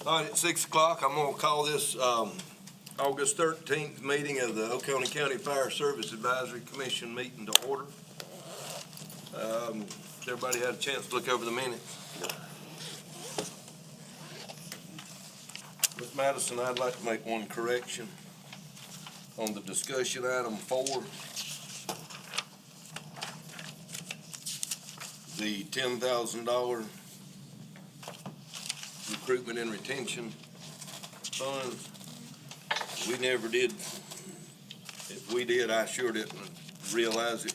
All right, at 6 o'clock, I'm gonna call this, August 13th meeting of the Oconee County Fire Service Advisory Commission meeting to order. Everybody had a chance to look over the minutes? Ms. Madison, I'd like to make one correction on the discussion item 4. The $10,000 recruitment and retention funds. We never did, if we did, I sure didn't realize it,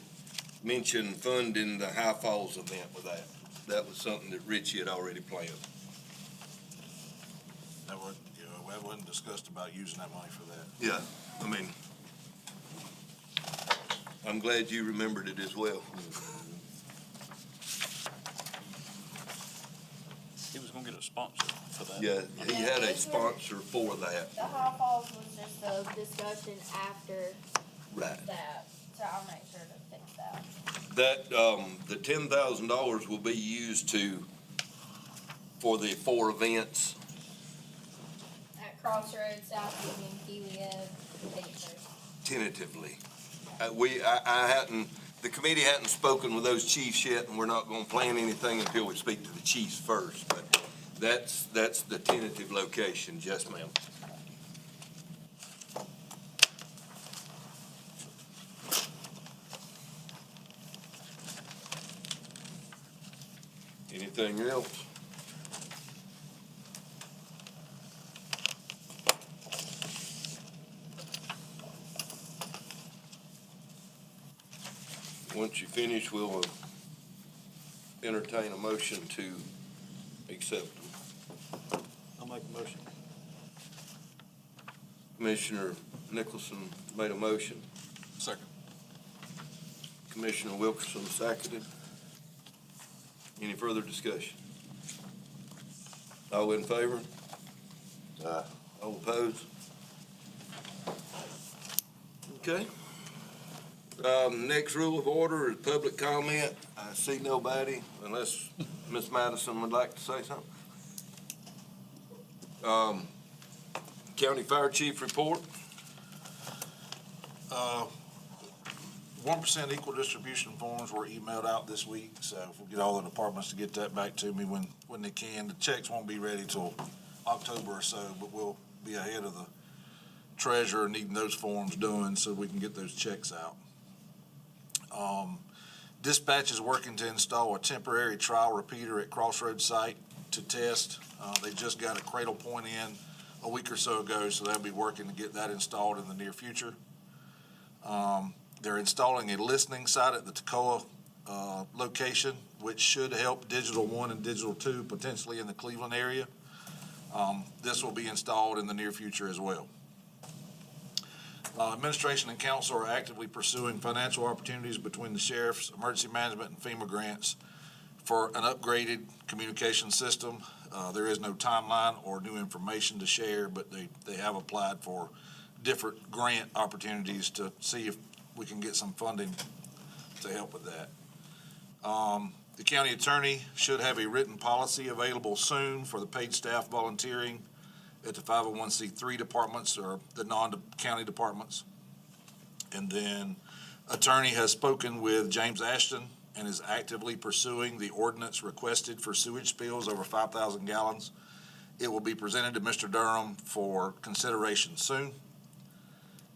mention funding the High Falls event with that. That was something that Richie had already planned. That wasn't discussed about using that money for that. Yeah, I mean, I'm glad you remembered it as well. He was gonna get a sponsor for that. Yeah, he had a sponsor for that. The High Falls was just a discussion after Right. that, so I'll make sure to fix that. That, the $10,000 will be used for the 4 events. At Crossroads, South Union, Keywood, Pacers. Tentatively. The committee hadn't spoken with those chiefs yet, and we're not gonna plan anything until we speak to the chiefs first, but that's the tentative location, yes, ma'am. Anything else? Once you finish, we'll entertain a motion to accept them. I'll make a motion. Commissioner Nicholson made a motion. Second. Commissioner Wilkerson seconded. Any further discussion? All in favor? Aye. All opposed? Okay. Next rule of order is public comment. I see nobody unless Ms. Madison would like to say something. County Fire Chief report. 1% equal distribution forms were emailed out this week, so if we'll get all the departments to get that back to me when they can. The checks won't be ready till October or so, but we'll be ahead of the treasurer needing those forms done so we can get those checks out. Dispatch is working to install a temporary trial repeater at Crossroads site to test. They just got a Cradle Point in a week or so ago, so they'll be working to get that installed in the near future. They're installing a listening site at the Toccoa location, which should help Digital 1 and Digital 2 potentially in the Cleveland area. This will be installed in the near future as well. Administration and council are actively pursuing financial opportunities between the sheriff's, emergency management, and FEMA grants for an upgraded communication system. There is no timeline or new information to share, but they have applied for different grant opportunities to see if we can get some funding to help with that. The county attorney should have a written policy available soon for the paid staff volunteering at the 501c3 departments or the non-county departments. And then attorney has spoken with James Ashton and is actively pursuing the ordinance requested for sewage spills over 5,000 gallons. It will be presented to Mr. Durham for consideration soon.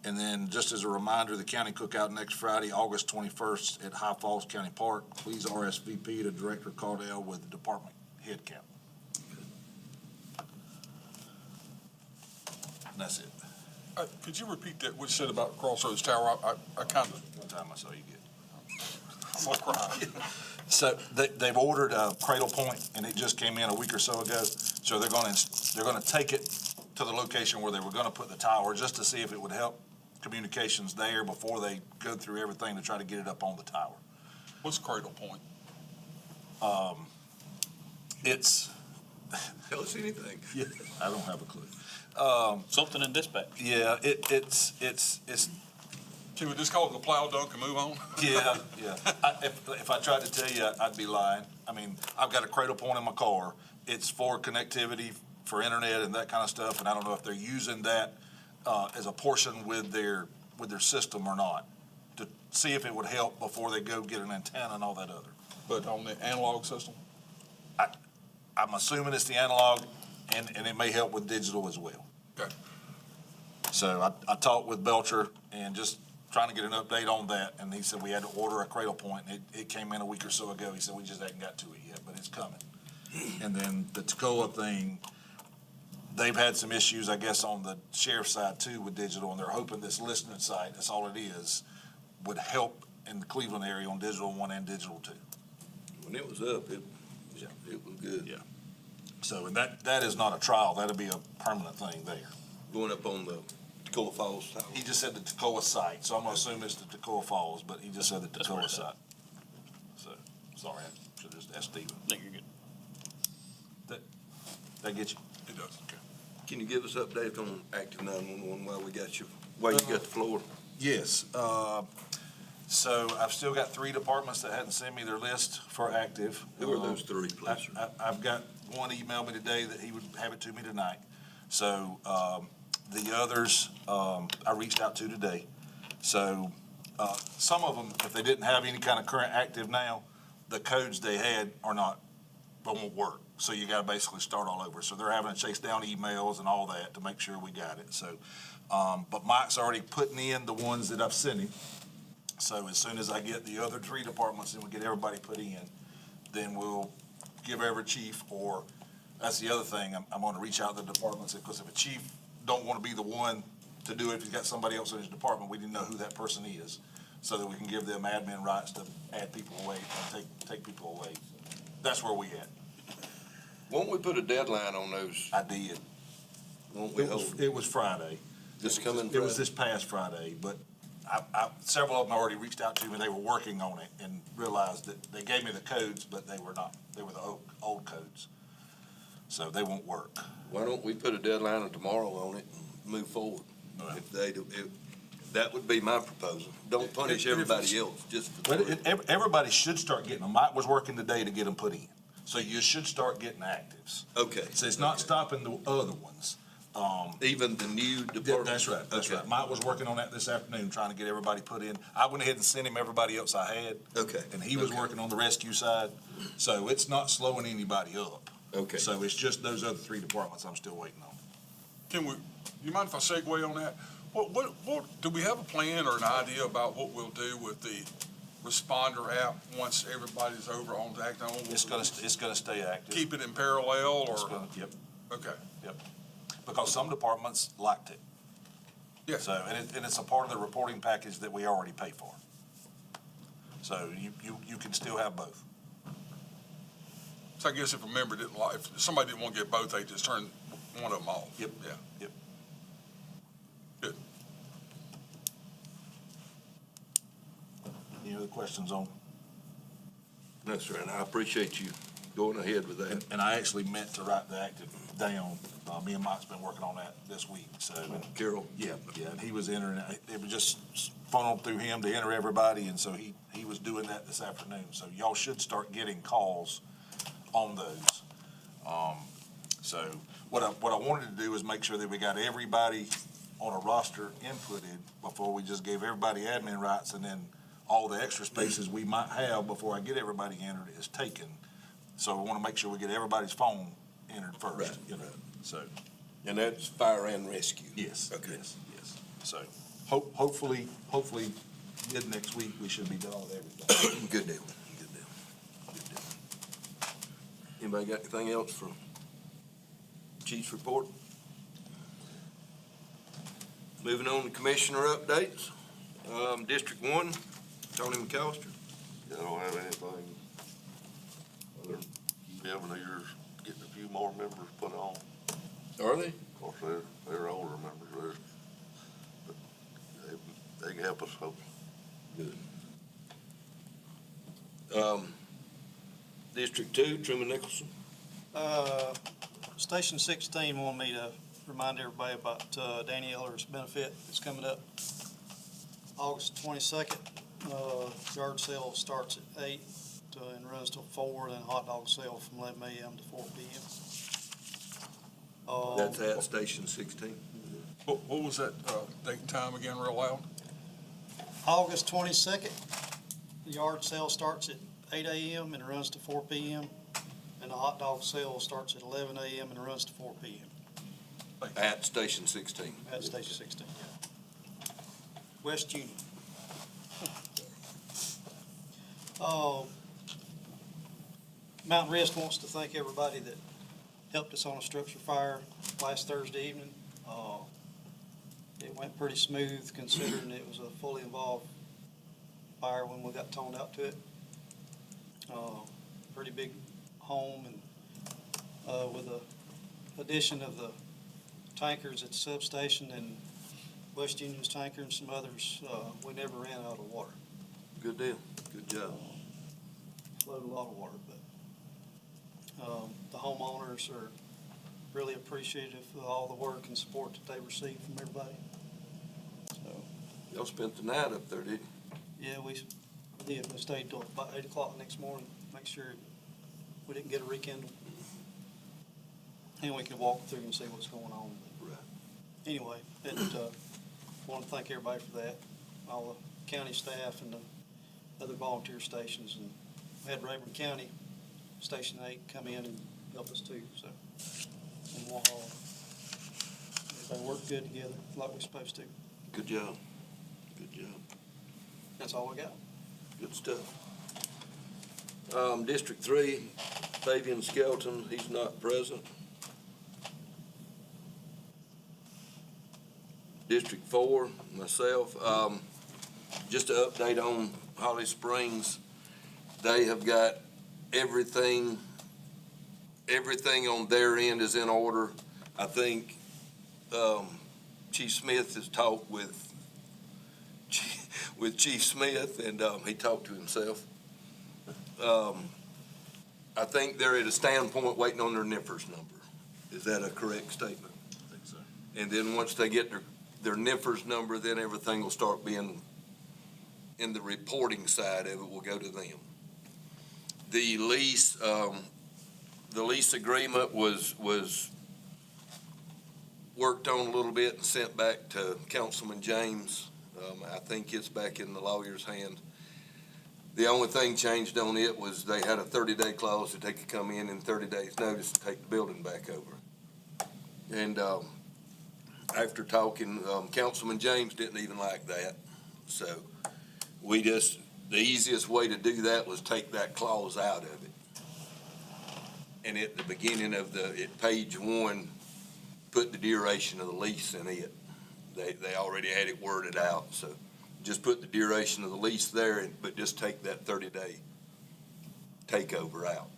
And then just as a reminder, the county cookout next Friday, August 21st at High Falls County Park. Please RSVP to Director Cardell with the department head count. And that's it. Could you repeat that, what you said about Crossroads Tower? I kind of, What time I saw you get. I'm gonna cry. So they've ordered a Cradle Point, and it just came in a week or so ago. So they're gonna take it to the location where they were gonna put the tower, just to see if it would help communications there before they go through everything to try to get it up on the tower. What's Cradle Point? It's, Tell us anything. yeah, I don't have a clue. Something in dispatch. Yeah, it's, Can we just call it the plow dunk and move on? yeah. If I tried to tell you, I'd be lying. I mean, I've got a Cradle Point in my car. It's for connectivity for internet and that kind of stuff, and I don't know if they're using that, as a portion with their system or not, to see if it would help before they go get an antenna and all that other. But on the analog system? I'm assuming it's the analog, and it may help with digital as well. Okay. So I talked with Belcher and just trying to get an update on that, and he said we had to order a Cradle Point, and it came in a week or so ago. He said we just hadn't got to it yet, but it's coming. And then the Toccoa thing, they've had some issues, I guess, on the sheriff's side too with digital, and they're hoping this listening site, that's all it is, would help in the Cleveland area on Digital 1 and Digital 2. When it was up, it was good. Yeah. So, and that is not a trial, that'll be a permanent thing there. Going up on the Toccoa Falls Tower. He just said the Toccoa site, so I'm gonna assume it's the Toccoa Falls, but he just said the That's where Toccoa it's at. site. So, sorry, I should've just asked Stephen. I think you're good. That get you? It does, okay. Can you give us update on active 911 while you got the floor? Yes, so I've still got 3 departments that hadn't sent me their list for active. Who are those 3, please, sir? I've got one emailed me today that he would have it to me tonight. So, the others, I reached out to today. So, some of them, if they didn't have any kind of current active now, the codes they had won't work. So you gotta basically start all over. So they're having to chase down emails and all that to make sure we got it. So, but Mike's already putting in the ones that I've sent him. So as soon as I get the other 3 departments and we get everybody put in, then we'll give every chief, or, that's the other thing, I'm gonna reach out to the departments, because if a chief don't wanna be the one to do it, if he's got somebody else in his department, we didn't know who that person is, so that we can give them admin rights to add people away and take people away. That's where we at. Won't we put a deadline on those? I did. Won't we hold It was Friday. this coming It was Friday? this past Friday, but several of them already reached out to me, they were working on it and realized that they gave me the codes, but they were the old codes. So they won't work. Why don't we put a deadline of tomorrow on it and move forward? Right. If they do, that would be my proposal. Don't punish everybody else, just for But three. everybody should start getting them. Mike was working today to get them put in. So you should start getting actives. Okay. So it's not stopping the other ones. Even the new Yeah, departments? that's right. Mike was working on that this afternoon, trying to get everybody put in. I went ahead and sent him everybody else I had. Okay. And he was Okay. working on the rescue side. So it's not slowing anybody up. Okay. So it's just those other 3 departments I'm still waiting on. You mind if I segue on that? What, do we have a plan or an idea about what we'll do with the responder app once everybody's over on the Act On? It's gonna stay active. Keep it in parallel It's or? gonna- Yep, Okay, yep. Because some departments liked it. yeah. So, and it's a part of the reporting package that we already pay for. So you can still have both. So I guess if a member didn't like, if somebody didn't want to get both, they just turn one of them off. Yep. Yeah. Yep. Good. Any other questions on? That's right. I appreciate you going ahead with that. And I actually meant to write the active down. Me and Mike's been working on that this week, so. Carol? Yeah, and he was entering, it was just funneled through him to enter everybody, and so he was doing that this afternoon. So y'all should start getting calls on those. So what I wanted to do is make sure that we got everybody on a roster inputted before we just gave everybody admin rights, and then all the extra spaces we might have before I get everybody entered is taken. So we want to make sure we get everybody's phone entered first, Right, you know, so. And that's fire and rescue? Yes, Okay. yes. So hopefully mid next week, we should be done with everything. Good deal, good deal, good deal. Anybody got anything else for Chief's report? Moving on to commissioner updates. District 1, Tony McAllister. I don't have anything other than Ebenezer getting a few more members put on. Are they? Of course, they're older members, but they can help us, hopefully. Good. District 2, Truman Nicholson. Station 16 wanted me to remind everybody about Danny Eller's benefit that's coming up August 22nd. Yard sale starts at 8 and runs till 4, then hot dog sale from 11 a.m. to 4 p.m. That's at Station 16. What was that, date and time again, real loud? August 22nd, the yard sale starts at 8 a.m. and runs to 4 p.m. And the hot dog sale starts at 11 a.m. and runs to 4 p.m. At Station 16. at Station 16. West Union. Mountain Rest wants to thank everybody that helped us on a structure fire last Thursday evening. It went pretty smooth considering it was a fully involved fire when we got toned out to it. Pretty big home, and with the addition of the tankers at the substation and West Union's tanker and some others, we never ran out of water. Good deal. Good job. Flowed a lot of water, but the homeowners are really appreciative of all the work and support that they receive from everybody. So, Y'all spent the night up there, didn't you? yeah, we did. We stayed till about 8 o'clock next morning, make sure we didn't get a rekindle. And we could walk through and see what's going on. Right. Anyway, want to thank everybody for that, all the county staff and the other volunteer stations. And we had Rayburn County Station 8 come in and help us too, so. And Walhalla. Everybody worked good together, like we're supposed to. Good job. Good job. That's all I got. Good stuff. District 3, Fabian Skelton, he's not present. District 4, myself, just an update on Holly Springs. They have got everything on their end is in order. I think, Chief Smith has talked with Chief Smith, and he talked to himself. I think they're at a standpoint waiting on their NIFRS number. Is that a correct statement? I think so. And then once they get their NIFRS number, then everything will start being, in the reporting side of it, will go to them. The lease agreement was worked on a little bit and sent back to Councilman James. I think it's back in the lawyer's hand. The only thing changed on it was they had a 30-day clause that they could come in 30 days' notice to take the building back over. And after talking, Councilman James didn't even like that. So the easiest way to do that was take that clause out of it. And at the beginning of at page 1, put the duration of the lease in it. They already had it worded out, so just put the duration of the lease there, but just take that 30-day takeover out.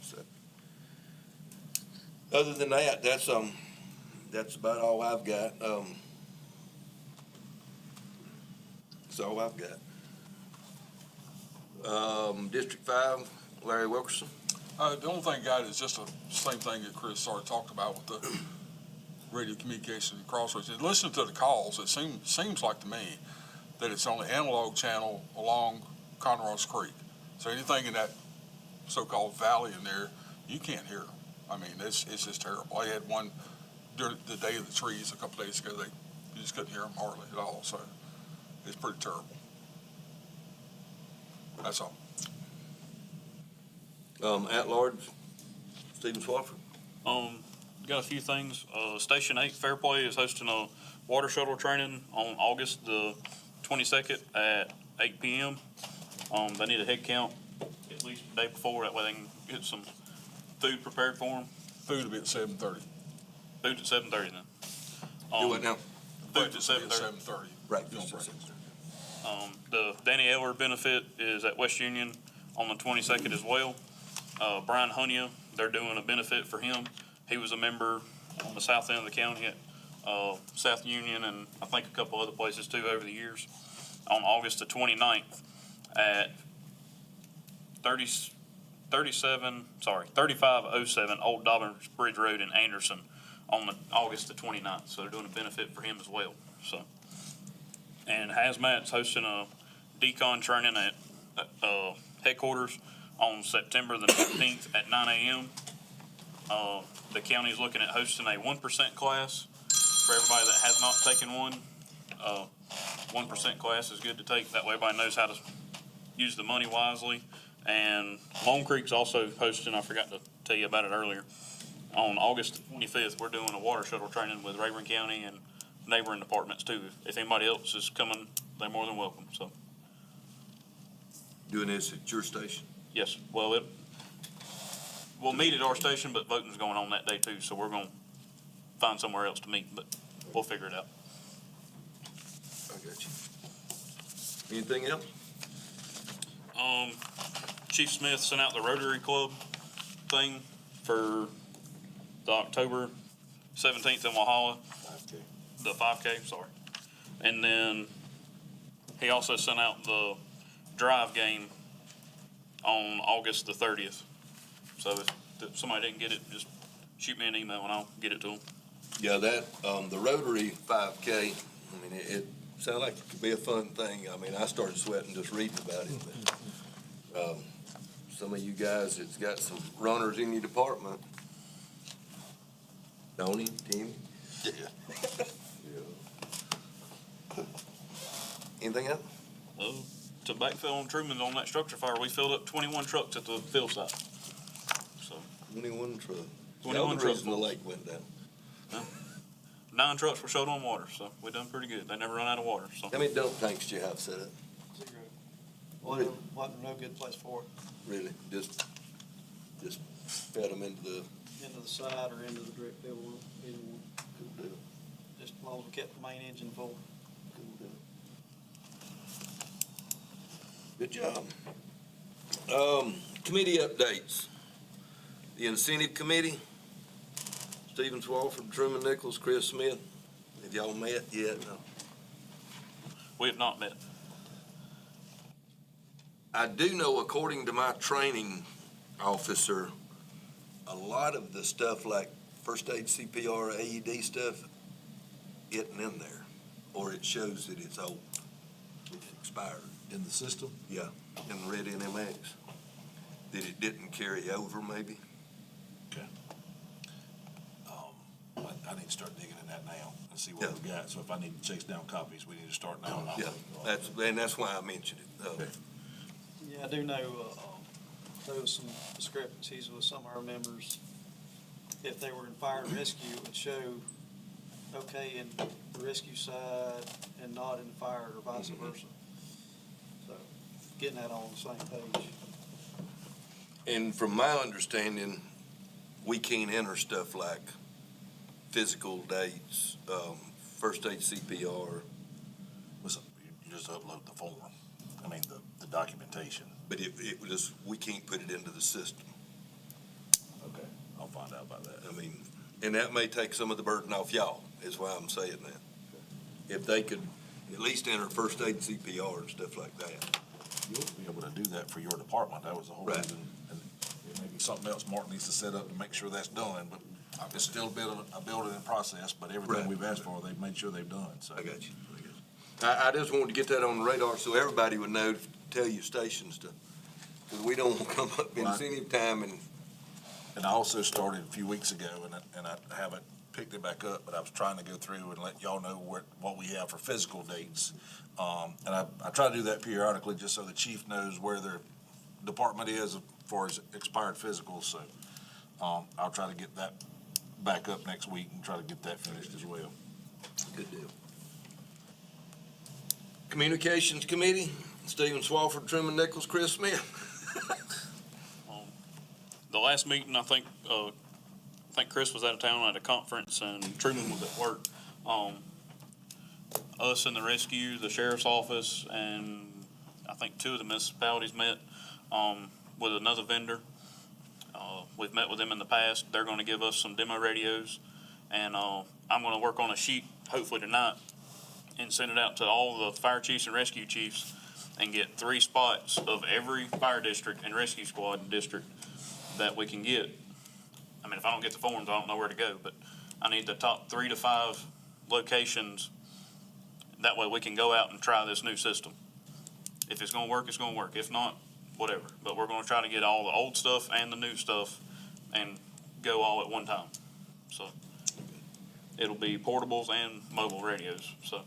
So, other than that, that's about all I've got. That's all I've got. District 5, Larry Wilkerson. The only thing I got is just the same thing that Chris already talked about with the radio communication and crossroads. And listening to the calls, it seems like to me that it's on the analog channel along Conroe's Creek. So anything in that so-called valley in there, you can't hear. I mean, it's just terrible. I had one during the Day of the Trees a couple days ago. You just couldn't hear them hardly at all. So it's pretty terrible. That's all. At large, Stephen Swafford. Got a few things. Station 8 Fairplay is hosting a water shuttle training on August the 22nd at 8 p.m. They need a head count at least the day before. That way they can get some food prepared for them. Food will be at 7:30. Food at 7:30 then. Do what now? Food at 7:30. 7:30. Right. The Danny Eller benefit is at West Union on the 22nd as well. Brian Hunia, they're doing a benefit for him. He was a member on the south end of the county at South Union and I think a couple other places too over the years. On August the 29th at 3507 Old Dobbins Bridge Road in Anderson on August the 29th. So they're doing a benefit for him as well. So, and Hazmat's hosting a decon training at headquarters on September the 15th at 9 a.m. The county's looking at hosting a 1% class for everybody that has not taken one. 1% class is good to take. That way everybody knows how to use the money wisely. And Lone Creek's also hosting, I forgot to tell you about it earlier. On August 25th, we're doing a water shuttle training with Rayburn County and neighboring departments too. If anybody else is coming, they're more than welcome, so. Doing this at your station? Yes, well, we'll meet at our station, but voting's going on that day too, so we're gonna find somewhere else to meet, but we'll figure it out. I got you. Anything else? Chief Smith sent out the Rotary Club thing for the October 17th in Walhalla, the 5K, sorry. And then he also sent out the drive game on August the 30th. So if somebody didn't get it, just shoot me an email and I'll get it to them. Yeah, that, the Rotary 5K, I mean, it sounded like it could be a fun thing. I mean, I started sweating just reading about it, but, some of you guys that's got some runners in your department. Tony, Timmy? Yeah. Anything else? To backfill on Truman on that structure fire, we filled up 21 trucks at the field site. So 21 trucks. 21 The trucks. reason the lake went down. 9 trucks were showed on water, so we done pretty good. They never run out of water, so. How many dump tanks do you have set up? 0. Wasn't no good place for it, Really? Just fed them into the, into the side or into the direct field one, either one. cool deal. Just as long as we kept the main engine full. Cool deal. Good job. Committee updates. The incentive committee, Stephen Swalford, Truman Nichols, Chris Smith. Have y'all met yet? No. We have not met. I do know, according to my training officer, a lot of the stuff like first aid, CPR, AED stuff isn't in there, or it shows that it's old, it's expired. In the system? Yeah, in the red NMX, that it didn't carry over maybe. I need to start digging in that now and see what we got. So if I need to chase down copies, we need to start now. Yeah, that's why I mentioned it. Yeah, I do know, there was some discrepancies with some of our members. If they were in fire and rescue, it would show okay in the rescue side and not in the fire or vice versa. So getting that all on the same page. And from my understanding, we can't enter stuff like physical dates, first aid, CPR, Listen, you just upload the form, the documentation. but it was just, we can't put it into the system. Okay. I'll find out about that. I mean, and that may take some of the burden off y'all, is why I'm saying that. If they could at least enter first aid, CPR and stuff like that. You'll be able to do that for your department. That was the whole Right. reason. And it may be something else Mark needs to set up to make sure that's done, but it's still a building in process, but everything Right. we've asked for, they've made sure they've done, so. I got you. I just wanted to get that on the radar so everybody would know to tell your stations to, because we don't want to come up in Right. incentive time and, And I also started a few weeks ago, and I haven't picked it back up, but I was trying to go through and let y'all know what we have for physical dates. And I try to do that periodically, just so the chief knows where their department is as far as expired physicals, so, I'll try to get that back up next week and try to get that finished as well. good deal. Communications Committee, Stephen Swalford, Truman Nichols, Chris Smith. The last meeting, I think Chris was out of town at a conference and Truman was at work. Us and the rescue, the sheriff's office, and I think 2 of the municipalities met, with another vendor. We've met with them in the past. They're gonna give us some demo radios, and, I'm gonna work on a sheet, hopefully tonight, and send it out to all the fire chiefs and rescue chiefs and get 3 spots of every fire district and rescue squad district that we can get. I mean, if I don't get the forms, I don't know where to go, but I need the top 3 to 5 locations. That way we can go out and try this new system. If it's gonna work, it's gonna work. If not, whatever. But we're gonna try to get all the old stuff and the new stuff and go all at one time. So it'll be portables and mobile radios, so.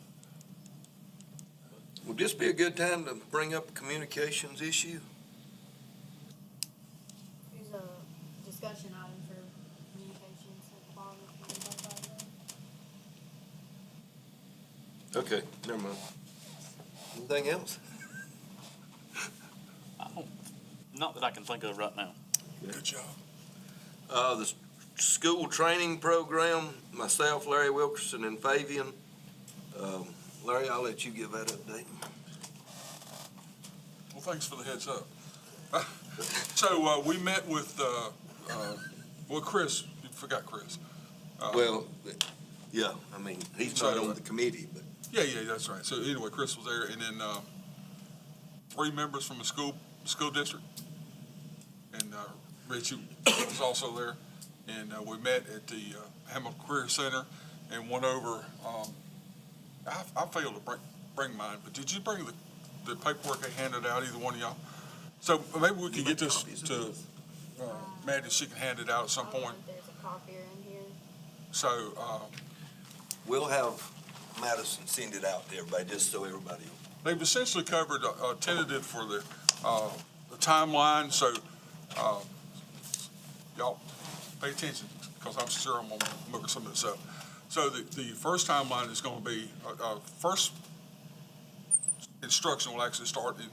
Would this be a good time to bring up a communications issue? There's a discussion item for communications at the bottom if you would like that. Okay, never mind. Anything else? Not that I can think of right now. Good job. The school training program, myself, Larry Wilkerson, and Fabian. Larry, I'll let you give that update. Well, thanks for the heads up. So, we met with, Chris, you forgot Chris. Well, yeah, I mean, he's not on the committee, but. Yeah, that's right. So anyway, Chris was there, and then, 3 members from the school district. And, Richie was also there. And, we met at the, Hamilton Career Center and went over, I failed to bring mine, but did you bring the paperwork I handed out, either one of y'all? So maybe we can get this to, Maddie, she can hand it out at some I don't know point. if there's a copier in here. So, We'll have Madison send it out to everybody, just so everybody. they've essentially covered a tentative for the timeline, so, y'all pay attention, because I'm sure I'm gonna look at some of this up. So the first timeline is gonna be, first instruction will actually start in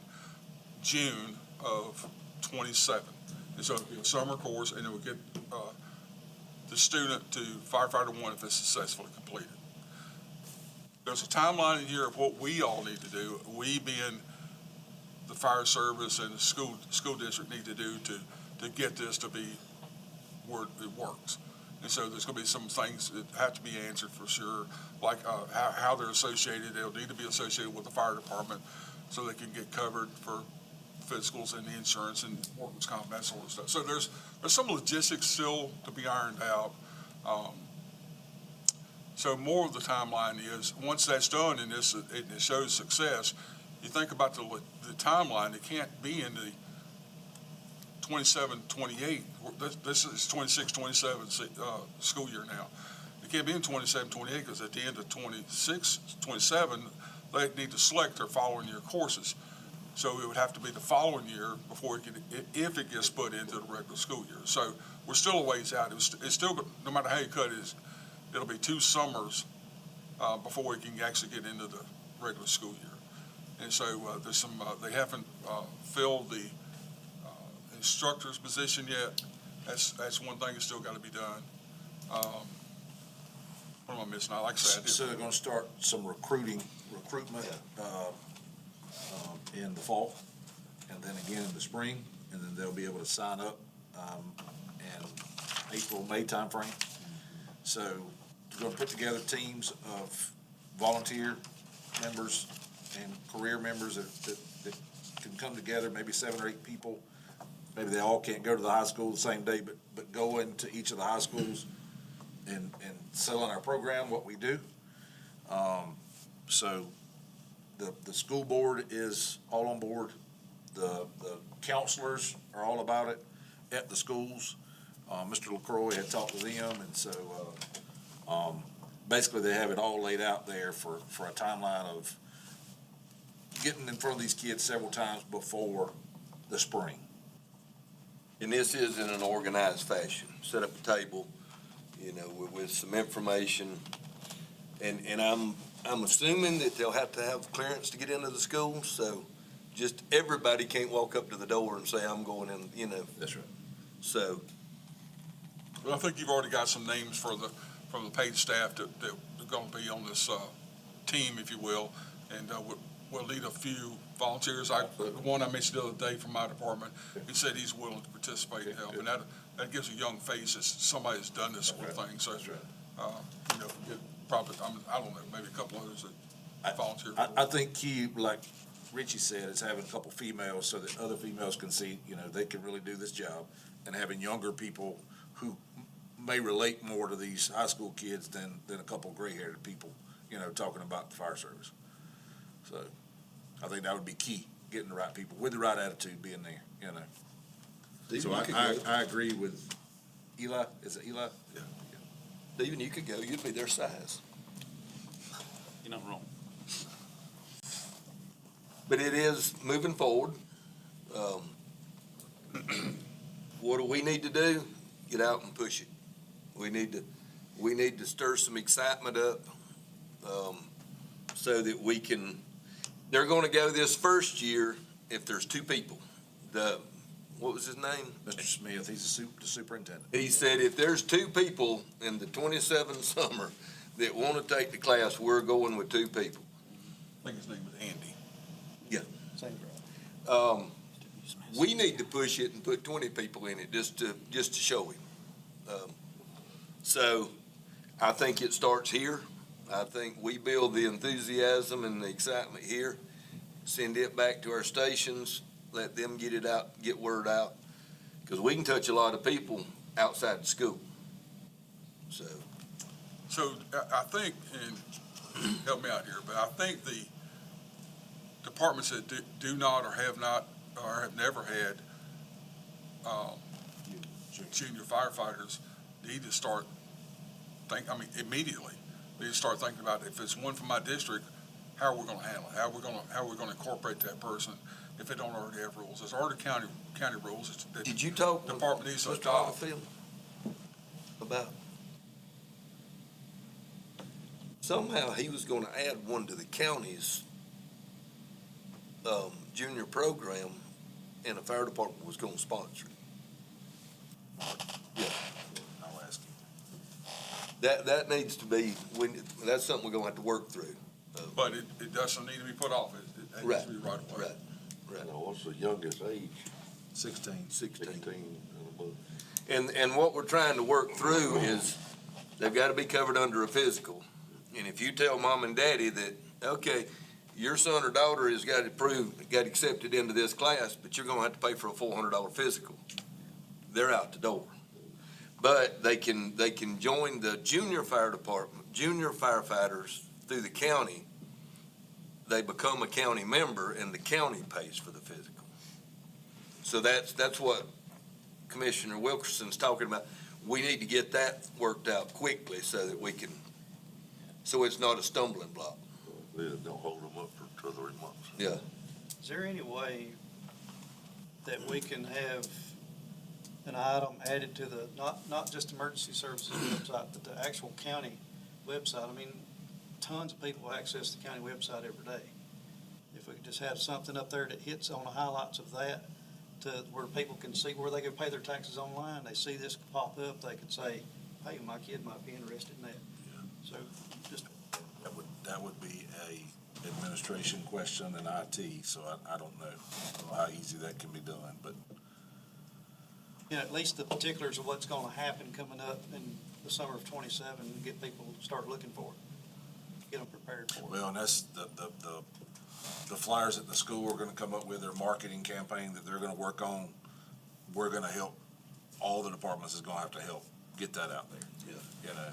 June of 27. And so it'll be a summer course, and it will get, the student to firefighter 1 if it's successfully completed. There's a timeline in here of what we all need to do, we being the fire service and the school district need to do to get this to be where it works. And so there's gonna be some things that have to be answered for sure, like, how they're associated, they'll need to be associated with the fire department so they can get covered for physicals and the insurance and workers' comp, that sort of stuff. So there's some logistics still to be ironed out. So more of the timeline is, once that's done and it shows success, you think about the timeline, it can't be in the 27, 28, this is 26, 27 school year now. It can't be in 27, 28, because at the end of 26, 27, they need to select their following year courses. So it would have to be the following year before it can, if it gets put into the regular school year. So we're still a ways out. It's still, no matter how you cut it, it'll be 2 summers before we can actually get into the regular school year. And so there's some, they haven't filled the instructor's position yet. That's one thing that's still got to be done. What am I missing? Like I said, So they're gonna start some recruitment, in the fall, and then again in the spring, and then they'll be able to sign up, in April, May timeframe. So we're gonna put together teams of volunteer members and career members that can come together, maybe 7 or 8 people. Maybe they all can't go to the high school the same day, but go into each of the high schools and sell in our program, what we do. So the school board is all on board. The counselors are all about it at the schools. Mr. LaCroix had talked with them, and so, basically they have it all laid out there for a timeline of getting in front of these kids several times before the spring. And this is in an organized fashion. Set up a table, with some information. And I'm assuming that they'll have to have clearance to get into the school, so just everybody can't walk up to the door and say, I'm going in, That's right. So, well, I think you've already got some names from the paid staff that are going to be on this team, if you will, and we'll need a few volunteers. The one I mentioned the other day from my department, he said he's willing to participate and help, and that gives a young face as somebody that's done this sort of thing. So, That's right. Probably, I don't know, maybe a couple others that volunteer. I think key, like Richie said, is having a couple females so that other females can see, they can really do this job, and having younger people who may relate more to these high school kids than a couple gray-haired people, talking about the fire service. So I think that would be key, getting the right people with the right attitude being there, So I agree with Eli, is it Eli? Yeah. Stephen, you could go, you'd be their size. You're not wrong. But it is moving forward. What do we need to do? Get out and push it. We need to stir some excitement up, so that we can, they're gonna go this first year if there's two people. What was his name? Mr. Smith, he's the superintendent. He said if there's two people in the 27 summer that wanna take the class, we're going with two people. I think his name was Andy. Same right. We need to push it and put 20 people in it just to show him. So I think it starts here. I think we build the enthusiasm and the excitement here, send it back to our stations, let them get it out, get word out. Because we can touch a lot of people outside the school. So, So I think, and help me out here, but I think the departments that do not or have not or have never had junior firefighters need to start immediately, need to start thinking about if it's one from my district, how are we gonna handle it? How are we gonna incorporate that person if they don't already have rules? There's already county rules that did you talk the with department needs to Mr. adopt. Olifield about? Somehow he was gonna add one to the county's junior program, and the fire department was gonna sponsor it. Yeah, I'll ask him. that needs to be, that's something we're gonna have to work through. But it doesn't need to be put off. It needs to be right away. Right, Now, what's the youngest age? 16. 16. 16 and above. And what we're trying to work through is, they've gotta be covered under a physical. And if you tell mom and daddy that, okay, your son or daughter has got accepted into this class, but you're gonna have to pay for a $400 physical, they're out the door. But they can join the junior fire department, junior firefighters through the county. They become a county member and the county pays for the physical. So that's what Commissioner Wilkerson's talking about. We need to get that worked out quickly so that we can, so it's not a stumbling block. They don't hold them up for 2 or 3 months. Yeah. Is there any way that we can have an item added to the, not just emergency services website, but the actual county website? I mean, tons of people access the county website every day. If we could just have something up there that hits on the highlights of that, to where people can see where they go pay their taxes online, they see this pop up, they could say, hey, my kid might be interested in that. So just, That would be a administration question and IT, so I don't know how easy that can be done, but you know, at least the particulars of what's gonna happen coming up in the summer of '27, and get people to start looking for it, get them prepared for it. well, and that's the flyers that the school are gonna come up with, their marketing campaign that they're gonna work on. We're gonna help, all the departments is gonna have to help get that out there. Yeah. You know,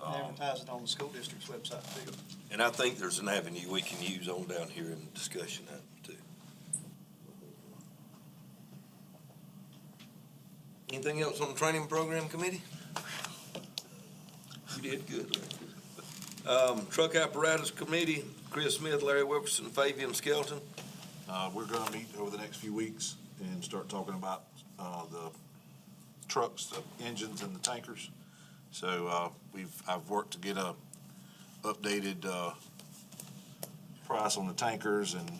And advertise it on the school district's website too. And I think there's an avenue we can use on down here in discussion that too. Anything else on the training program committee? You did good, Larry. Truck apparatus committee, Chris Smith, Larry Wilkerson, Fabian Skelton. we're gonna meet over the next few weeks and start talking about, the trucks, the engines and the tankers. So, I've worked to get a updated, price on the tankers and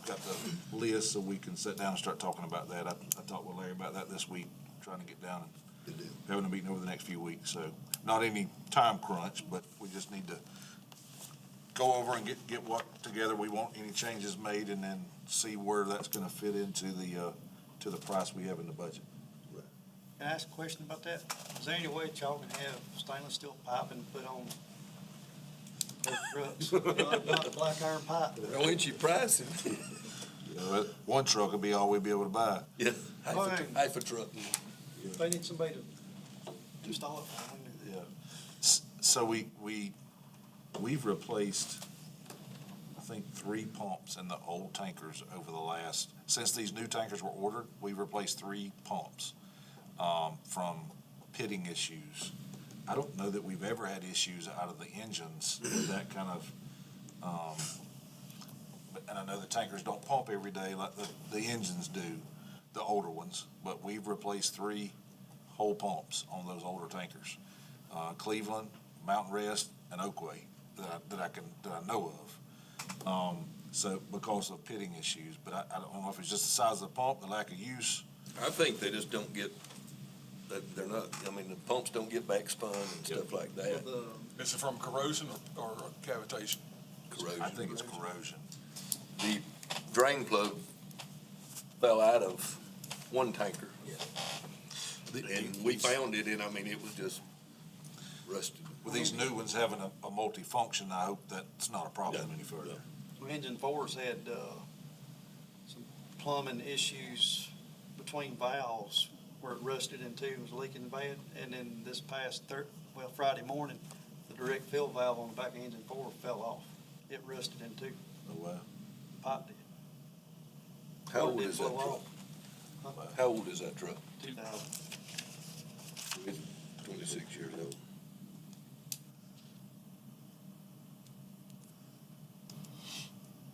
got the list so we can sit down and start talking about that. I talked with Larry about that this week, trying to get down and having a meeting over the next few weeks. So not any time crunch, but we just need to go over and get what together we want, any changes made, and then see where that's gonna fit into to the price we have in the budget. Can I ask a question about that? Is there any way that y'all can have stainless steel piping put on their trucks? Not black iron pipe? Why don't you price it? One truck would be all we'd be able to buy. Yeah. Alright. Half a truck. If they need somebody to install it for them, Yeah. So we've replaced, I think, 3 pumps in the old tankers over the last, since these new tankers were ordered, we've replaced 3 pumps, from pitting issues, I don't know that we've ever had issues out of the engines with that kind of, and I know the tankers don't pump every day like the engines do, the older ones, but we've replaced 3 whole pumps on those older tankers. Cleveland, Mountain Rest, and Oakway that I know of. So because of pitting issues, but I don't know if it's just the size of the pump, the lack of use. I think they just don't get, that they're not, I mean, the pumps don't get back spun and stuff like that. Is it from corrosion or cavitation? Corrosion. I think it's corrosion. The drain plug fell out of one tanker. And we found it, and I mean, it was just rusted. With these new ones having a multi-function, I hope that's not a problem any further. Well, Engine 4's had some plumbing issues between valves where it rusted into, it was leaking bad. And then this past Friday morning, the direct fill valve on the back of Engine 4 fell off. It rusted into, Oh, wow. pipe did. How Or old did is that blow truck? off. How old is that truck? 2000. It's 26 years old.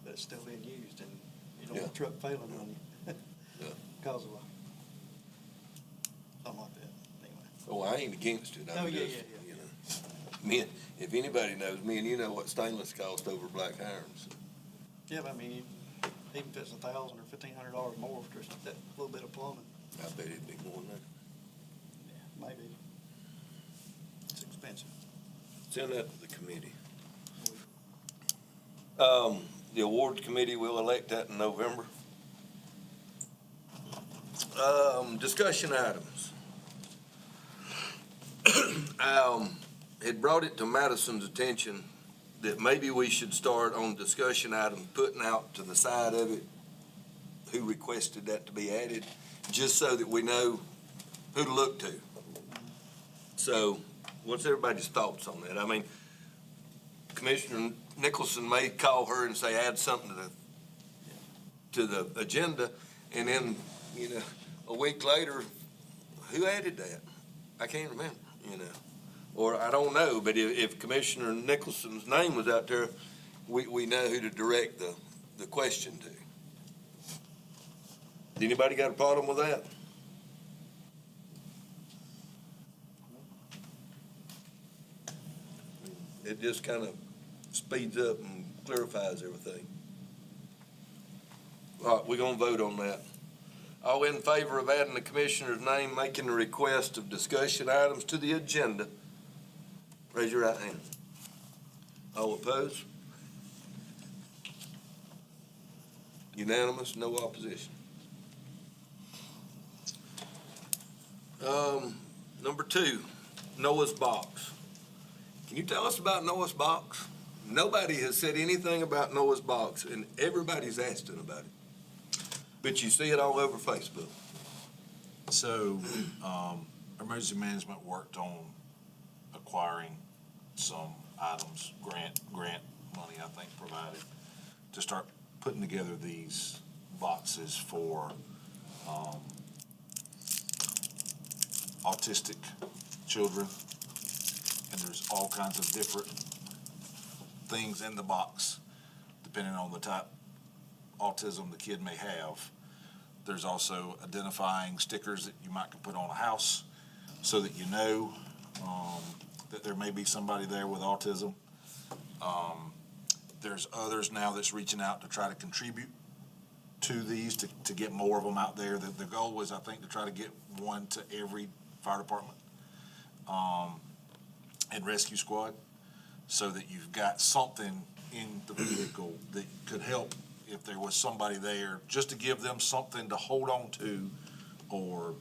But it's still being used, and you don't want a Yeah. truck failing on you. Yeah. Because of something like that, anyway. Oh, I ain't against it. I'm Oh, yeah, just, yeah, you know. Me, if anybody knows me, and you know what stainless cost over black irons. Yeah, but I mean, even if it's $1,000 or $1,500 more for just that little bit of plumbing, I bet it'd be more than that. maybe. It's expensive. Send that to the committee. The awards committee will elect that in November. Discussion items. It brought it to Madison's attention that maybe we should start on discussion items, putting out to the side of it who requested that to be added, just so that we know who to look to. So, what's everybody's thoughts on that? I mean, Commissioner Nicholson may call her and say, add something to the agenda, and then, you know, a week later, who added that? I can't remember, you know. Or I don't know, but if Commissioner Nicholson's name was out there, we know who to direct the question to. Anybody got a problem with that? It just kind of speeds up and clarifies everything. All right, we're gonna vote on that. All in favor of adding the commissioner's name, making a request of discussion items to the agenda, raise your right hand. All opposed? Unanimous, no opposition. Number 2, Noah's Box. Can you tell us about Noah's Box? Nobody has said anything about Noah's Box, and everybody's asking about it. But you see it all over Facebook. So, emergency management worked on acquiring some items, grant money, I think, provided, to start putting together these boxes for, autistic children. And there's all kinds of different things in the box, depending on the type autism the kid may have. There's also identifying stickers that you might can put on a house so that you know that there may be somebody there with autism. There's others now that's reaching out to try to contribute to these to get more of them out there. The goal was, I think, to try to get one to every fire department and rescue squad, so that you've got something in the vehicle that could help if there was somebody there, just to give them something to hold on to or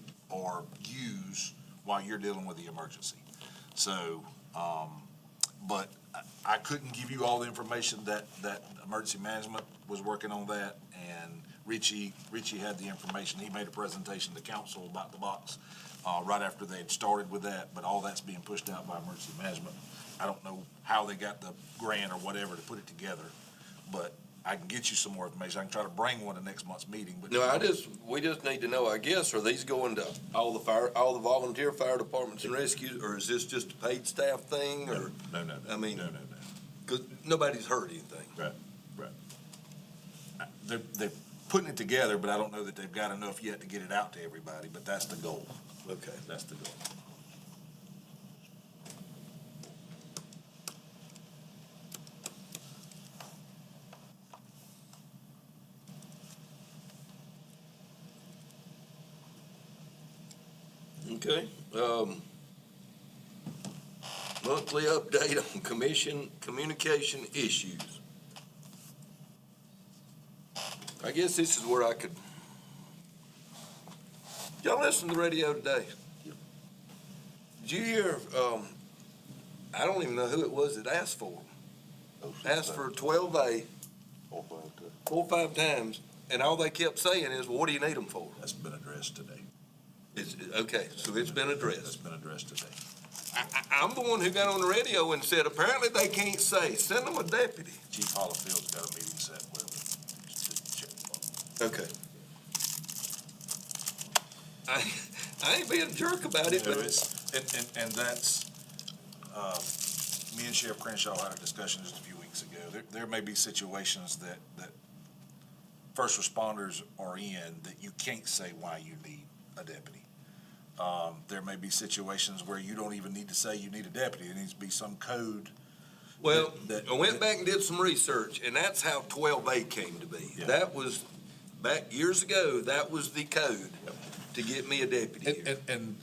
use while you're dealing with the emergency. So, but I couldn't give you all the information that emergency management was working on that, and Richie had the information. He made a presentation to council about the box right after they had started with that, but all that's being pushed out by emergency management. I don't know how they got the grant or whatever to put it together, but I can get you some more information. I can try to bring one to next month's meeting, but. No, we just need to know, I guess, are these going to all the volunteer fire departments and rescues, or is this just a paid staff thing, or? No. I mean- No. Because nobody's heard anything. Right. They're putting it together, but I don't know that they've got enough yet to get it out to everybody, but that's the goal. Okay. That's the goal. Okay, monthly update on commission communication issues. I guess this is where I could. Y'all listen to the radio today? Did you hear, I don't even know who it was that asked for them. Asked for 12A 4 or 5 times, and all they kept saying is, well, what do you need them for? That's been addressed today. Okay, so it's been That's addressed. been addressed today. I'm the one who got on the radio and said, apparently they can't say, send them a deputy. Chief Hollifield's got a meeting set with them. Just to check. Okay. I ain't being a jerk about it, No, but and that's, me and Sheriff Crenshaw had a discussion just a few weeks ago. There may be situations that first responders are in that you can't say why you need a deputy. There may be situations where you don't even need to say you need a deputy. There needs to be some code. well, that- I went back and did some research, and that's how 12A came to be. Yeah. That was, back years ago, that was the code to get me a deputy here. And,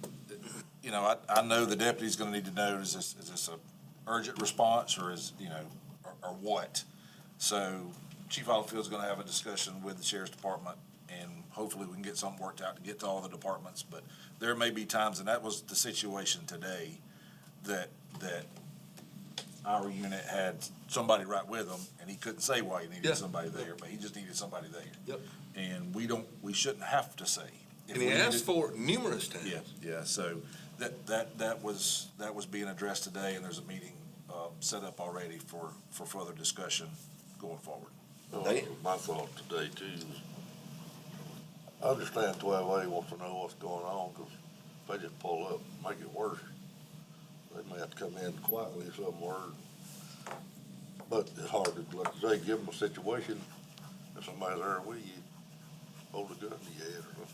you know, I know the deputy's gonna need to know, is this a urgent response, or is, you know, or what? So Chief Hollifield's gonna have a discussion with the sheriff's department, and hopefully we can get something worked out to get to all the departments. But there may be times, and that was the situation today, that our unit had somebody right with him, and he couldn't say why he Yeah. needed somebody there, but he just needed somebody there. Yep. And we shouldn't have to say. If And he we asked needed- for it numerous times. Yeah, so that was being addressed today, and there's a meeting, set up already for further discussion going forward. My thought today too is, I understand 12A wants to know what's going on, because if they just pull up, and make it worse, they may have to come in quietly somewhere. But it's hard to, like you say, give them a situation, if somebody's there with you, hold a gun to your head or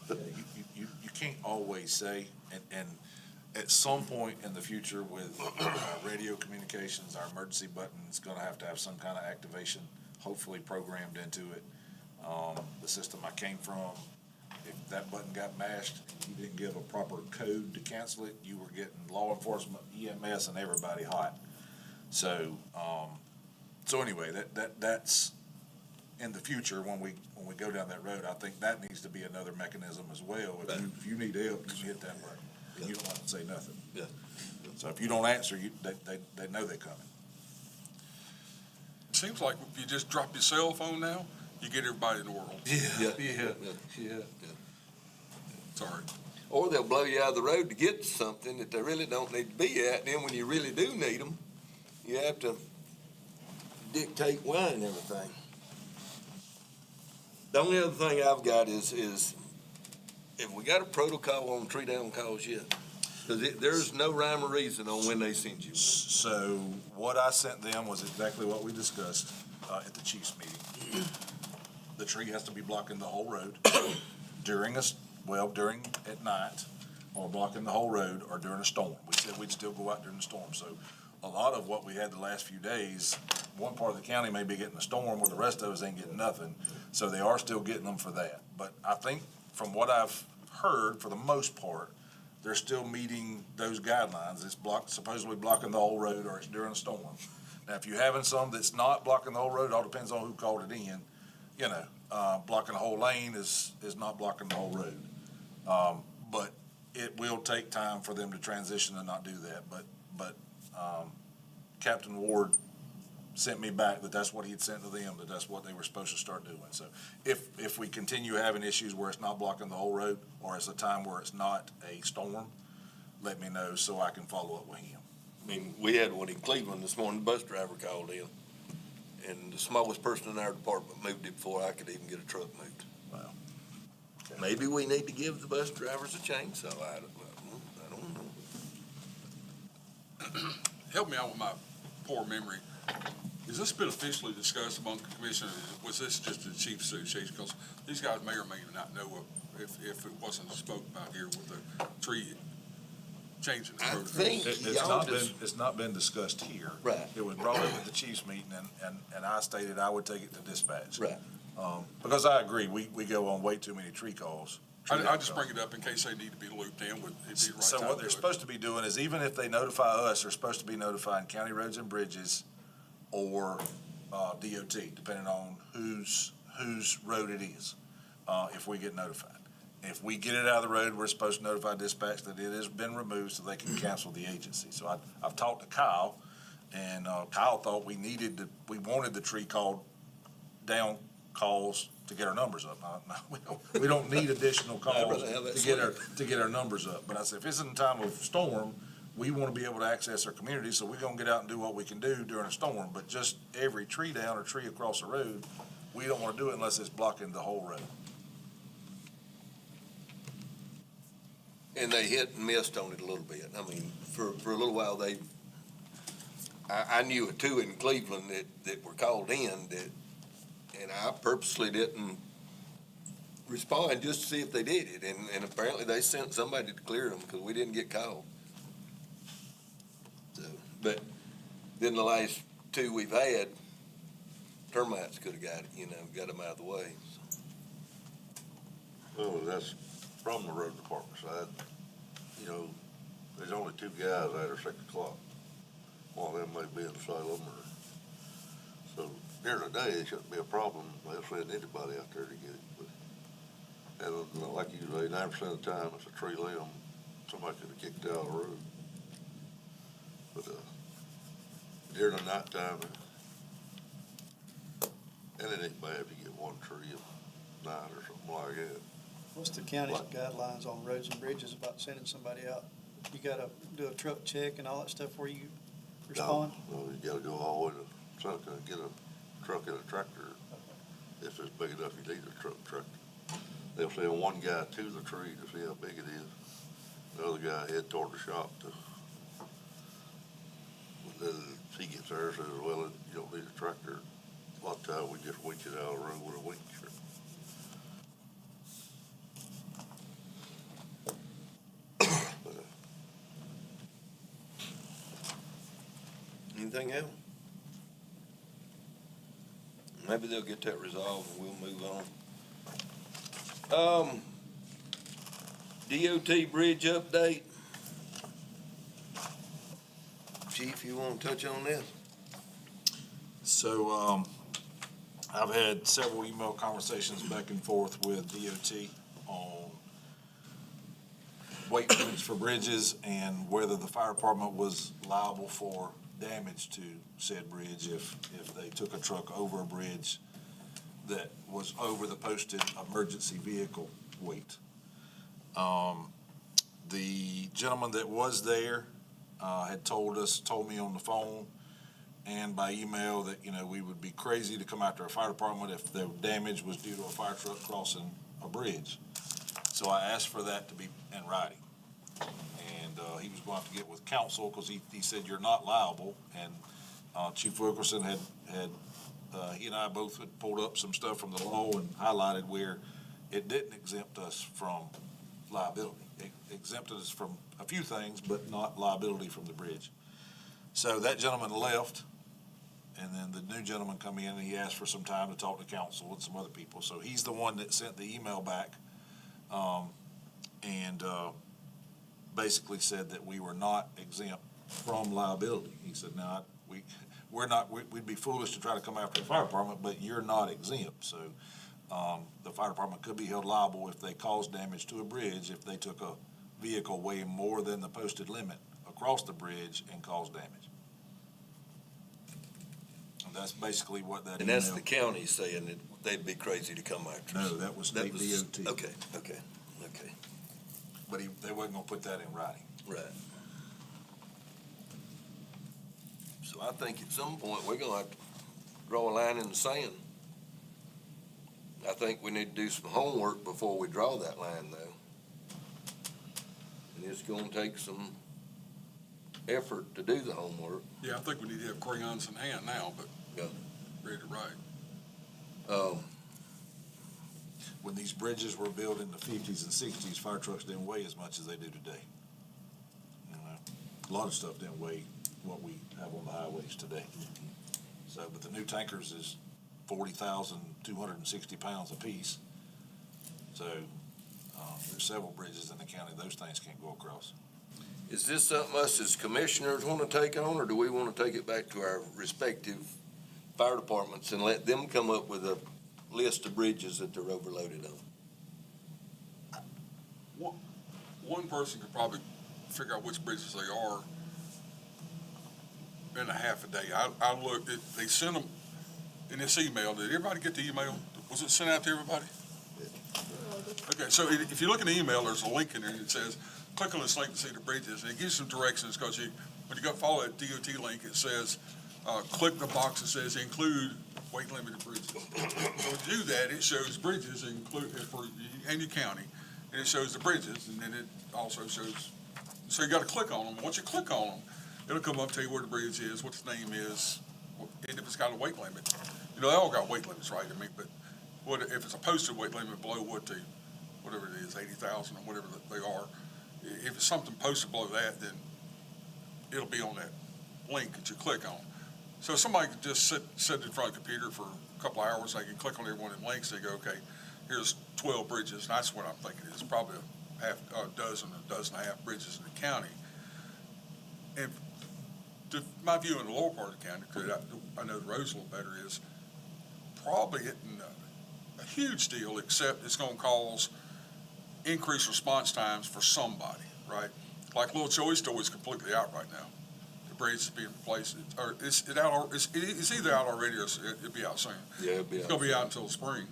something. You can't always say, and at some point in the future with radio communications, our emergency button's gonna have to have some kind of activation, hopefully programmed into it. The system I came from, if that button got mashed, and you didn't give a proper code to cancel it, you were getting law enforcement, EMS, and everybody hot. So, anyway, that's in the future, when we go down that road, I think that needs to be another mechanism as well. If you need help, you hit that button, and you don't have to say nothing. Yeah. So if you don't answer, they know they're coming. It seems like if you just drop your cell phone now, you get everybody in the world. Yeah. Sorry. Or they'll blow you out of the road to get to something that they really don't need to be at, and then when you really do need them, you have to dictate when and everything. The only other thing I've got is if we got a protocol on tree down calls yet? Because there's no rhyme or reason on when they send you. So what I sent them was exactly what we discussed at the chief's meeting. The tree has to be blocking the whole road during at night, or blocking the whole road, or during a storm. We said we'd still go out during the storm. So a lot of what we had the last few days, one part of the county may be getting a storm where the rest of us ain't getting nothing. So they are still getting them for that. But I think from what I've heard, for the most part, they're still meeting those guidelines. It's supposedly blocking the whole road, or it's during a storm. Now, if you're having some that's not blocking the whole road, it all depends on who called it in. You know, blocking the whole lane is not blocking the whole road. But it will take time for them to transition and not do that. But Captain Ward sent me back that that's what he had sent to them, that's what they were supposed to start doing. So if we continue having issues where it's not blocking the whole road, or it's a time where it's not a storm, let me know so I can follow up with him. I mean, we had one in Cleveland this morning, the bus driver called in, and the smallest person in our department moved it before I could even get a truck moved. Wow. Maybe we need to give the bus drivers a chainsaw. I don't know. Help me out with my poor memory. Is this been officially discussed among the commissioners? Was this just the Chiefs Association? Because these guys may or may not know if it wasn't spoke about here with the tree changing the I protocol. think It's not been discussed here. Right. It was brought up at the Chiefs meeting, and I stated I would take it to dispatch. Right. Because I agree, we go on way too many tree calls. I just bring it up in case they need to be looped in with, it'd be the right So time what to they're do it. supposed to be doing is, even if they notify us, they're supposed to be notifying county roads and bridges or DOT, depending on whose road it is, if we get notified. If we get it out of the road, we're supposed to notify dispatch that it has been removed so they can cancel the agency. So I've talked to Kyle, and Kyle thought we wanted the tree called down calls to get our numbers up. We don't need additional calls rather have that to get our numbers up. But I said, if it's in time of storm, we want to be able to access our community, so we're gonna get out and do what we can do during a storm. But just every tree down or tree across the road, we don't want to do it unless it's blocking the whole road. And they hit and missed on it a little bit. I mean, for a little while, I knew of two in Cleveland that were called in and I purposely didn't respond just to see if they did it. And apparently they sent somebody to clear them because we didn't get called. So, but then the last two we've had, termites could have got it, got them out of the way. Well, that's from the road department side. There's only two guys out at 6 o'clock. One of them may be in Salem so during the day, it shouldn't be a problem. They'll send anybody out there to get it. But, and like you say, 9% of the time, it's a tree limb. Somebody could have kicked it out of the road. But, during the nighttime, and it ain't bad if you get one tree at night or something like that. What's the county's guidelines on roads and bridges about sending somebody out? You gotta do a truck check and all that stuff where you respond? No, you gotta go all the way to Seneca and get a truck and a tractor. If it's big enough, you need a tractor. They'll send one guy to the tree to see how big it is. The other guy head toward the shop to, then he gets there, says, well, you don't need a tractor. A lot of times we just winch it out of the road with a winch. Anything else? Maybe they'll get that resolved and we'll move on. DOT bridge update. Chief, you want to touch on this? So, I've had several email conversations back and forth with DOT on weight limits for bridges and whether the fire department was liable for damage to said bridge if they took a truck over a bridge that was over the posted emergency vehicle weight. The gentleman that was there, had told me on the phone and by email that, we would be crazy to come after a fire department if the damage was due to a fire truck crossing a bridge. So I asked for that to be in writing. And, he was going to have to get with counsel because he said you're not liable. And, Chief Wilkerson he and I both had pulled up some stuff from the law and highlighted where it didn't exempt us from liability. It exempted us from a few things, but not liability from the bridge. So that gentleman left, and then the new gentleman come in and he asked for some time to talk to counsel and some other people. So he's the one that sent the email back, and basically said that we were not exempt from liability. He said, no, we'd be foolish to try to come after the fire department, but you're not exempt. So the fire department could be held liable if they caused damage to a bridge, if they took a vehicle weighing more than the posted limit across the bridge and caused damage. And that's basically what that And email. that's the county saying that they'd be crazy to come after us. No, that was state DOT. Okay. But they wasn't gonna put that in writing. Right. So I think at some point, we're gonna have to draw a line in the sand. I think we need to do some homework before we draw that line, though. And it's gonna take some effort to do the homework. Yeah, I think we need to have crayons in hand now, but Yeah. ready to write. When these bridges were built in the fifties and sixties, fire trucks didn't weigh as much as they do today. You know, a lot of stuff didn't weigh what we have on the highways today. So, but the new tankers is 40,260 pounds apiece. So, there's several bridges in the county, those things can't go across. Is this something us as commissioners wanna take on, or do we wanna take it back to our respective fire departments and let them come up with a list of bridges that they're overloaded on? One person could probably figure out which bridges they are in a half a day. I looked, they sent them in this email. Did everybody get the email? Was it sent out to everybody? Okay, so if you look in the email, there's a link in there that says, click on this link to see the bridges, and it gives some directions, because when you go follow that DOT link, it says, click the box that says include weight limited bridges. So to do that, it shows bridges include, for Union County, and it shows the bridges, and then it also shows, so you gotta click on them. Once you click on them, it'll come up, tell you where the bridge is, what its name is, and if it's got a weight limit. You know, they all got weight limits, right? I mean, but what, if it's a posted weight limit below whatever it is, 80,000 or whatever that they are, if it's something posted below that, then it'll be on that link that you click on. So somebody could just sit in front of the computer for a couple of hours, they can click on every one of them links, they go, okay, here's 12 bridges, and that's what I'm thinking is probably a dozen and a half bridges in the county. And my view in the lower part of the county, because I know the roads a little better, is probably hitting a huge deal, except it's gonna cause increased response times for somebody, right? Like Little Joey Store is completely out right now. The bridge is being replaced, or it's either out already or it'll be out soon. Yeah, it'll be It's out. gonna be out until the spring.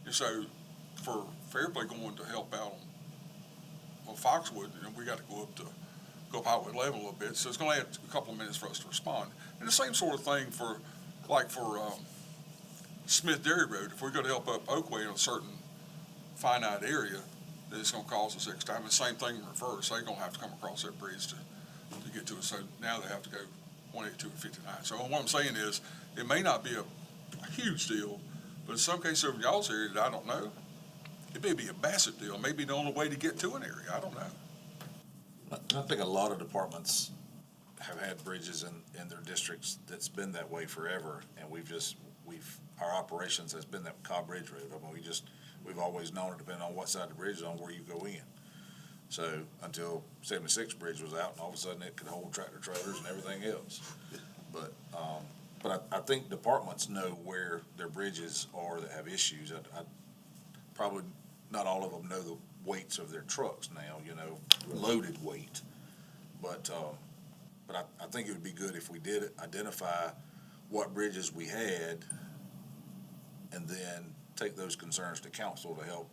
And so for everybody going to help out on Foxwood, we got to go up Highway 11 a little bit, so it's gonna add a couple of minutes for us to respond. And the same sort of thing for Smith Dairy Road. If we're gonna help up Oakway in a certain finite area, then it's gonna cost us X time. And same thing in reverse, they're gonna have to come across that bridge to get to it. So now they have to go 182 and 59. So what I'm saying is, it may not be a huge deal, but in some cases over y'all's area that I don't know, it may be a massive deal, maybe the only way to get to an area, I don't know. I think a lot of departments have had bridges in their districts that's been that way forever, and our operations has been that Cobb Ridge Road. I mean, we've always known it, depending on what side of the bridge is on, where you go in. So until 76 Bridge was out, and all of a sudden it could hold tractor trailers and everything else. But I think departments know where their bridges are that have issues. I probably not all of them know the weights of their trucks now, loaded weight. But I think it would be good if we did identify what bridges we had and then take those concerns to council to help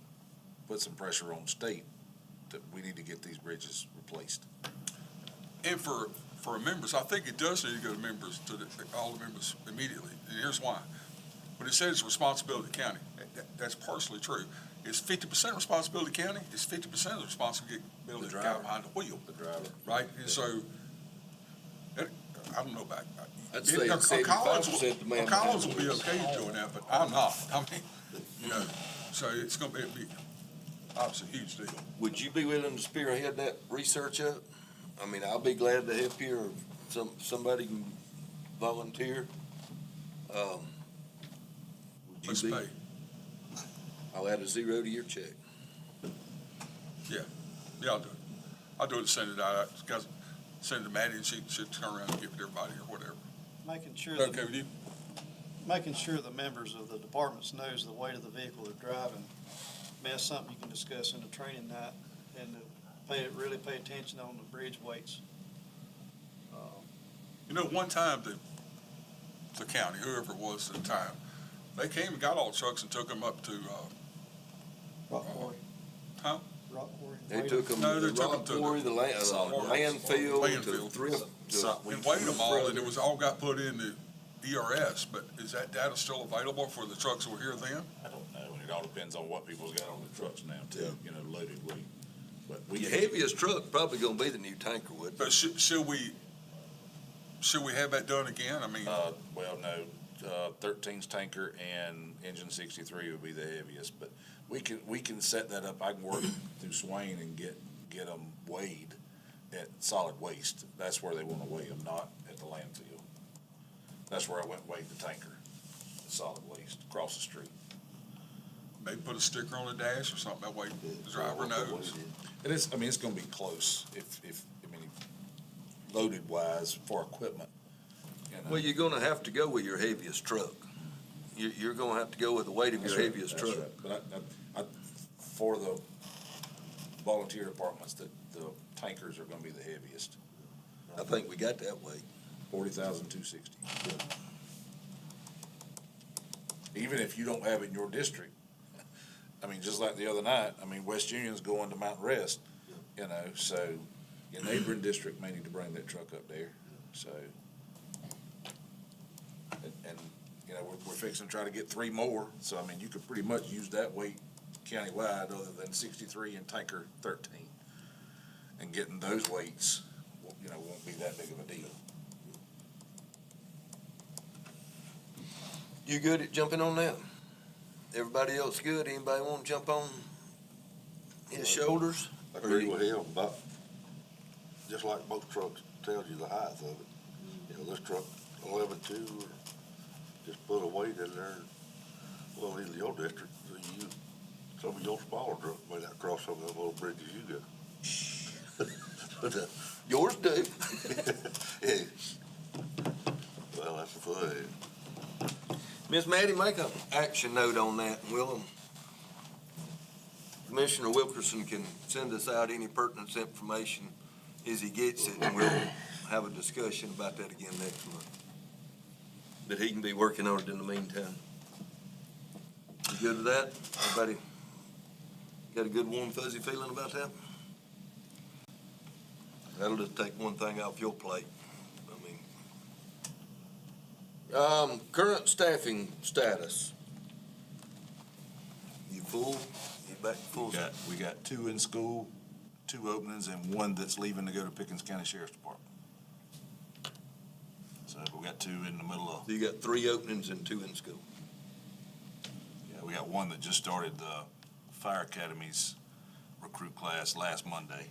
put some pressure on state that we need to get these bridges replaced. And for members, I think it does need to go to members, all the members immediately. And here's why. When it says responsibility of the county, that's partially true. It's 50% responsibility of the county, it's 50% of the responsibility of the guy behind the wheel. The driver. Right? And so, I don't know about, I'd say it's 75% the man Collins will behind be the okay doing that, but I'm not. I mean, so it'll be obviously a huge deal. Would you be willing to spearhead that research up? I mean, I'll be glad to help you, or somebody can volunteer. Would Let's you be? pay. I'll add a zero to your check. Yeah, I'll do it. I'll do it and send it out. Send it to Maddie, and she should turn around and give it to everybody or whatever. Making sure, Okay with you? making sure the members of the departments knows the weight of the vehicle they're driving. I mean, that's something you can discuss in the training night, and really pay attention on the bridge weights. One time the county, whoever it was at the time, they came and got all the trucks and took them up to, Rock quarry. huh? Rock quarry. They took them No, to they the took 'em rock to the- quarry, the landfill, to Landfill. thrift. And weighed them all, and it was all got put in the ERS, but is that data still available for the trucks that were here then? I don't know, and it all depends on what people's got on the trucks now too, you know, loaded weight. But we Your can- heaviest truck probably gonna be the new tanker wood. But should we have that done again? I mean, Well, no, 13's tanker and engine 63 would be the heaviest, but we can set that up. I can work through Swain and get them weighed at solid waste. That's where they want to weigh them, not at the landfill. That's where I went and weighed the tanker, solid waste, across the street. maybe put a sticker on the dash or something, that way the driver knows. And it's gonna be close loaded wise for equipment. You know. Well, you're gonna have to go with your heaviest truck. You're gonna have to go with the weight of your That's right, heaviest that's truck. right. But I, for the volunteer departments, the tankers are gonna be the heaviest, I think we got that weight. 40,260. Even if you don't have it in your district, I mean, just like the other night, I mean, West Union's going to Mountain Rest, you know, so your neighboring district may need to bring that truck up there, so. And, you know, we're fixing to try to get 3 more, so I mean, you could pretty much use that weight countywide other than 63 and tanker 13. And getting those weights, you know, won't be that big of a deal. You good at jumping on that? Everybody else good? Anybody want to jump on his shoulders? I agree with him, but just like most trucks tells you the height of it. You know, this truck 11.2, or just put a weight in there. Well, either your district, or you, some of your smaller trucks may not cross some of them little bridges you got. But, Yours do. yeah. Well, that's the thing. Miss Maddie, make an action note on that, and we'll, Commissioner Wilkerson can send us out any pertinent information as he gets it, and we'll have a discussion about that again next month. But he can be working on it in the meantime. You good with that? Everybody got a good warm fuzzy feeling about that? That'll just take one thing off your plate. Current staffing status. You full? You back full? We got 2 in school, 2 openings, and 1 that's leaving to go to Pickens County Sheriff's Department. So we got 2 in the middle of, So you got 3 openings and 2 in school. yeah, we got 1 that just started the Fire Academy's recruit class last Monday,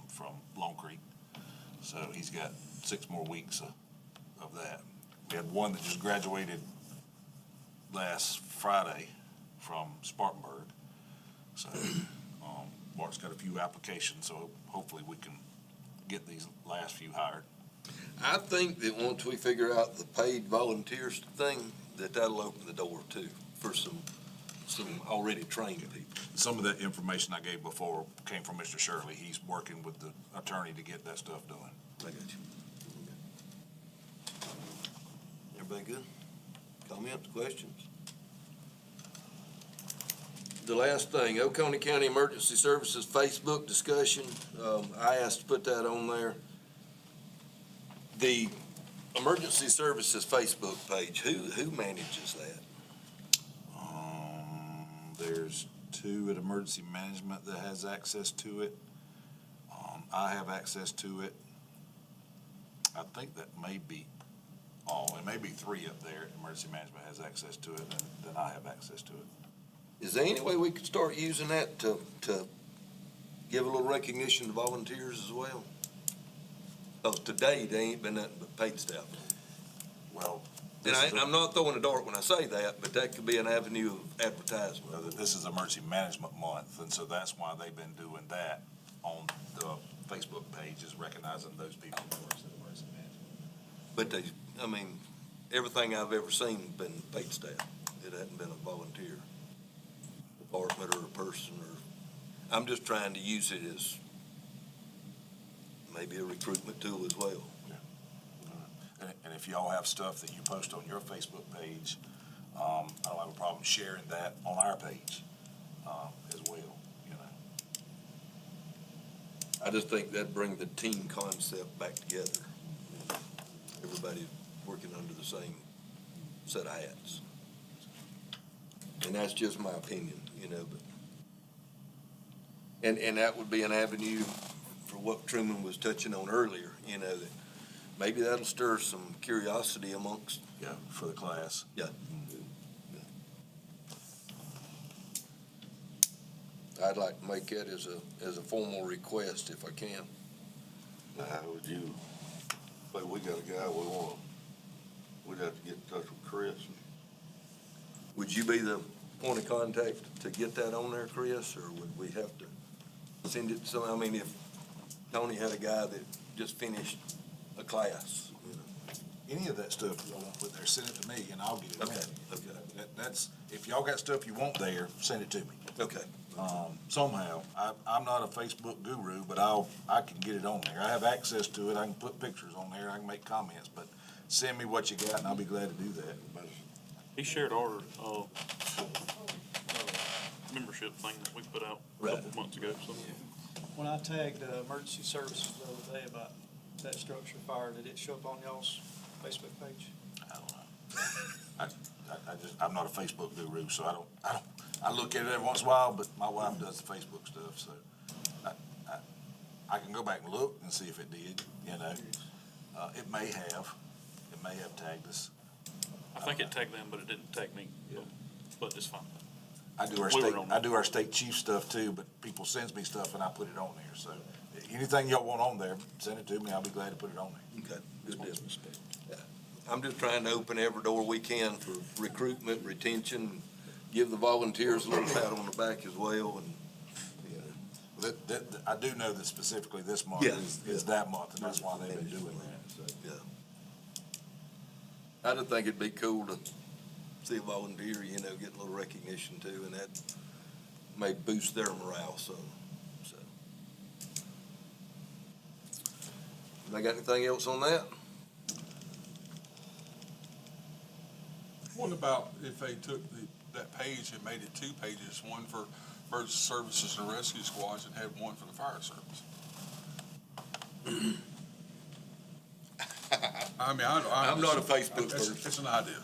from Long Creek. So he's got 6 more weeks of that. We had 1 that just graduated last Friday from Spartanburg. So, Bart's got a few applications, so hopefully we can get these last few hired. I think that once we figure out the paid volunteers thing, that'll open the door too for some already trained people. Some of that information I gave before came from Mr. Shirley. He's working with the attorney to get that stuff done. I got you. Everybody good? Comments, questions? The last thing, Oconee County Emergency Services Facebook discussion, I asked to put that on there. The Emergency Services Facebook page, who manages that? There's 2 at Emergency Management that has access to it. I have access to it. I think that may be all. It may be 3 up there. Emergency Management has access to it, and then I have access to it. Is there any way we could start using that to give a little recognition to volunteers as well? Oh, to date, they ain't been nothing but paid staff. Well, And I'm not throwing a dart when I say that, but that could be an avenue of advertisement. this is Emergency Management Month, and so that's why they've been doing that on the Facebook page, is recognizing those people who work at Emergency Management. But everything I've ever seen has been paid staff. It hasn't been a volunteer department or a person, or, I'm just trying to use it as maybe a recruitment tool as well. And if y'all have stuff that you post on your Facebook page, I don't have a problem sharing that on our page, as well, you know. I just think that'd bring the team concept back together. Everybody working under the same set of hats. And that's just my opinion, you know, but. And that would be an avenue for what Truman was touching on earlier, you know, that maybe that'll stir some curiosity amongst. Yeah, for the class. Yeah. I'd like to make that as a formal request if I can. Now, how would you, but we got a guy we'd have to get in touch with Chris. Would you be the point of contact to get that on there, Chris, or would we have to send it, I mean, if Tony had a guy that just finished a class, you know? Any of that stuff y'all want put there, send it to me and I'll get it on. Okay, okay. That's, if y'all got stuff you want there, send it to me. Okay, Somehow, I'm not a Facebook guru, but I can get it on there. I have access to it, I can put pictures on there, I can make comments, but send me what you got and I'll be glad to do that. He shared our, membership thing that we put out a couple of months ago, so. When I tagged emergency services the other day about that structure fire, did it show up on y'all's Facebook page? I don't know. I'm not a Facebook guru, so I look at it every once in a while, but my wife does the Facebook stuff, so I can go back and look and see if it did, you know. It may have tagged us. I think it tagged them, but it didn't tag me, but it's fine. I do our state chief stuff too, but people sends me stuff and I put it on there, so anything y'all want on there, send it to me, I'll be glad to put it on there. okay, good deal. Yeah. I'm just trying to open every door we can for recruitment, retention, give the volunteers a little pat on the back as well, and, you know. I do know that specifically this month Yeah. is that month, and that's why they've been doing that, so. Yeah. I just think it'd be cool to see a volunteer, you know, get a little recognition too, and that may boost their morale some, so. They got anything else on that? What about if they took that page and made it 2 pages, one for emergency services and rescue squads and had one for the fire service? I mean, I'm not a Facebook person. It's an idea.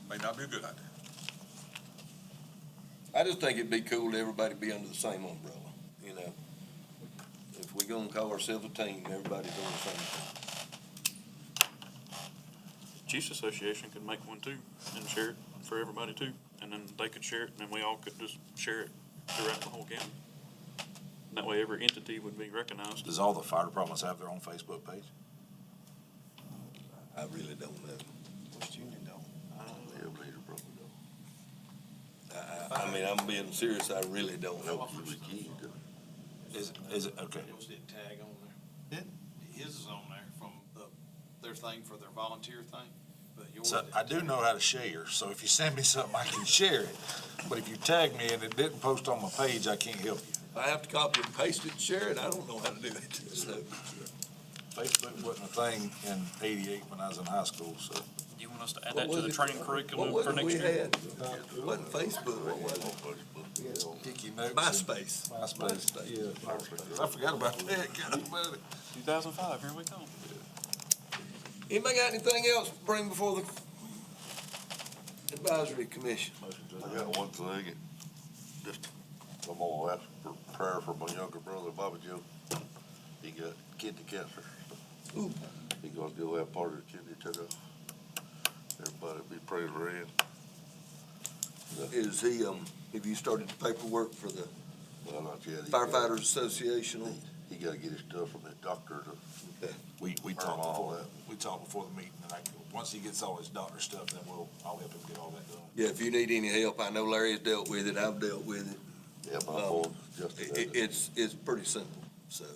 May not be a good idea. I just think it'd be cool to everybody be under the same umbrella, you know? If we gonna call ourselves a team, everybody's on the same team. Chiefs Association could make one too and share it for everybody too, and then they could share it, and then we all could just share it throughout the whole county. That way every entity would be recognized. Does all the fire departments have their own Facebook page? I really don't know. West Union don't. Yeah, Leader probably don't. I mean, I'm being serious, I really don't know. Is it, okay. Yours did tag on there. His is on there from their thing for their volunteer thing, but yours So didn't. I do know how to share, so if you send me something, I can share it. But if you tag me and it didn't post on my page, I can't help you. If I have to copy and paste it and share it, I don't know how to do it, so. Facebook wasn't a thing in '88 when I was in high school, so. You want us to add that to the training curriculum What for was it next we year? had? It wasn't Facebook, what was it? Sticky notes. MySpace. MySpace, yeah. I forgot about that, God, buddy. 2005, here we come. Anybody got anything else to bring before the advisory commission? I got one thing, just, I'm gonna ask for prayer for my younger brother, Bobby Joe. He got kidney cancer. Ooh. He gonna go have part of the kidney took off. Everybody be praying for him. Is he, have you started the paperwork for the Well, not yet. firefighters association? He gotta get his stuff from his doctor to, We All talked that. before the meeting, and once he gets all his doctor stuff, then I'll help him get all that done. Yeah, if you need any help, I know Larry's dealt with it, I've dealt with it. yeah, my phone just. It's pretty simple, so.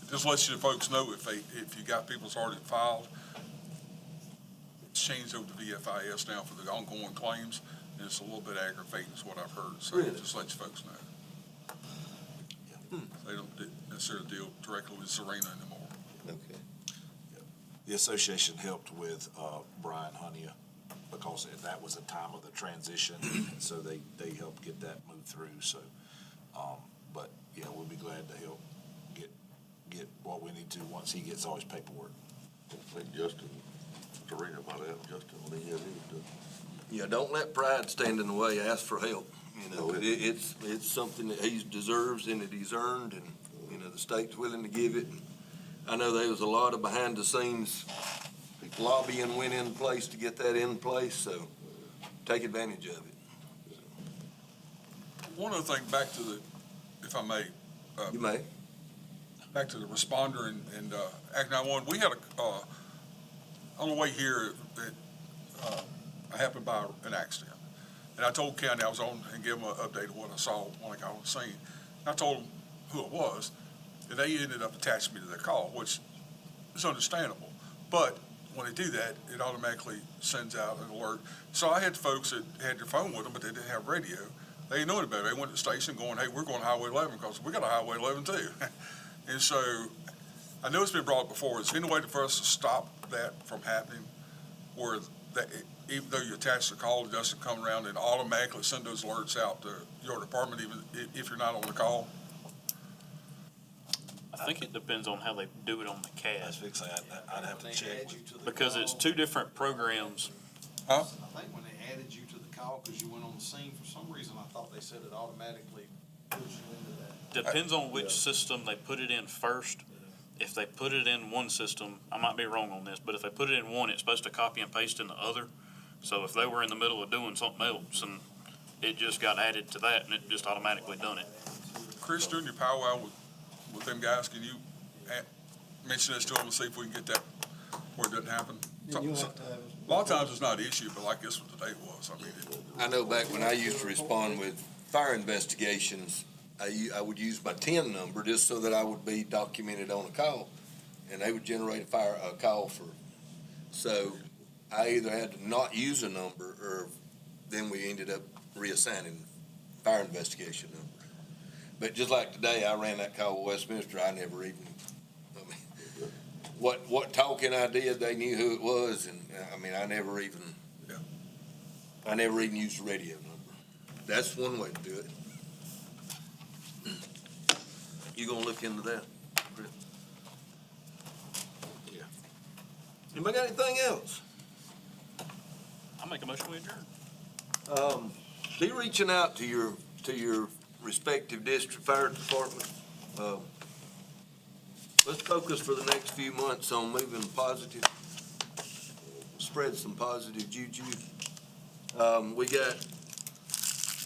Just let you folks know if you got people's already filed, it's changed over to VFIS now for the ongoing claims, and it's a little bit aggravating is what I've heard, so Really? just let you folks know. They don't necessarily deal directly with Serena anymore. Okay. The association helped with Brian Hunia because that was a time of the transition, and so they helped get that moved through, so, but, yeah, we'll be glad to help get what we need to once he gets all his paperwork. I think Justin to read about that, Justin Lee, he was doing. Yeah, don't let pride stand in the way, ask for help. You know, Oh, it's something that he deserves and that he's earned, and, you know, the state's willing to give it. I know there was a lot of behind the scenes lobbying went in place to get that in place, so take advantage of it. One other thing, back to the, if I may, You may. back to the responder and Act 911, we had on the way here, I happened by an accident. And I told County I was on and gave them an update of what I saw when I got on the scene. I told them who it was, and they ended up attaching me to their call, which is understandable. But when they do that, it automatically sends out an alert. So I had folks that had their phone with them, but they didn't have radio. They didn't know any better. They went to the station going, hey, we're going to Highway 11 because we got a Highway 11 too. And so I know it's been brought up before. Is there any way for us to stop that from happening where that, even though you attach the call, it doesn't come around and automatically send those alerts out to your department even if you're not on the call? I think it depends on how they do it on the CAD, fixing that. I'd have to They check. add you to the because it's call. two different programs. Huh? I think when they added you to the call, because you went on the scene, for some reason, I thought they said it automatically puts you into that. Depends on which system they put it in first. If they put it in one system, I might be wrong on this, but if they put it in one, it's supposed to copy and paste in the other. So if they were in the middle of doing something else and it just got added to that and it just automatically done it. Chris, during your powwow with them guys, can you mention this to them and see if we can get that where it doesn't happen? And you'll have to have. A lot of times it's not an issue, but like this one today was. I mean, I know back when I used to respond with fire investigations, I would use my 10 number just so that I would be documented on a call, and they would generate a call for. So I either had to not use a number, or then we ended up reassigning fire investigation number. But just like today, I ran that call with Westminster. I never even, I mean, what talking I did, they knew who it was, and I mean, I never even used the radio number. That's one way to do it. You gonna look into that, Chris? Yeah. Anybody got anything else? I make a motion we adjourn. Be reaching out to your respective district fire department. Let's focus for the next few months on moving positive, spread some positive juju. We got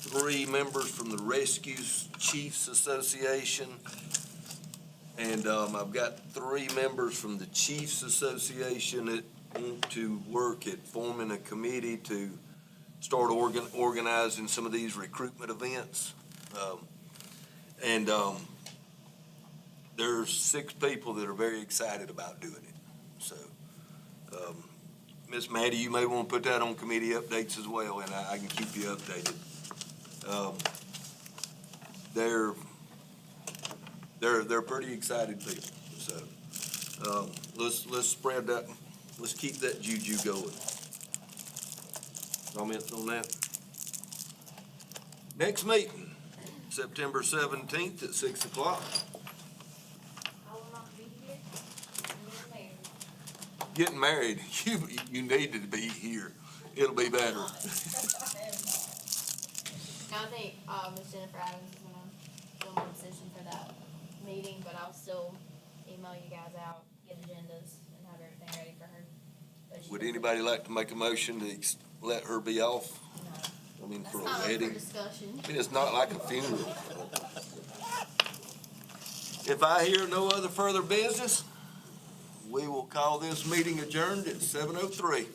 3 members from the Rescue Chiefs Association, and I've got 3 members from the Chiefs Association that want to work at forming a committee to start organizing some of these recruitment events. There's 6 people that are very excited about doing it. So, Miss Maddie, you may want to put that on committee updates as well, and I can keep you updated. They're pretty excited people. So, let's spread that. Let's keep that juju going. Comments on that? Next meeting, September 17th at 6 o'clock. I will not be here. I'm getting married. Getting married, you need to be here. It'll be better. Now, I think, Ms. Jennifer Adams is gonna film a decision for that meeting, but I'll still email you guys out, get agendas, and have everything ready for her. But she Would doesn't- anybody like to make a motion to let her be off? No, I mean, that's for a not up for wedding? discussion. I mean, it's not like a funeral. If I hear no other further business, we will call this meeting adjourned at 7:03.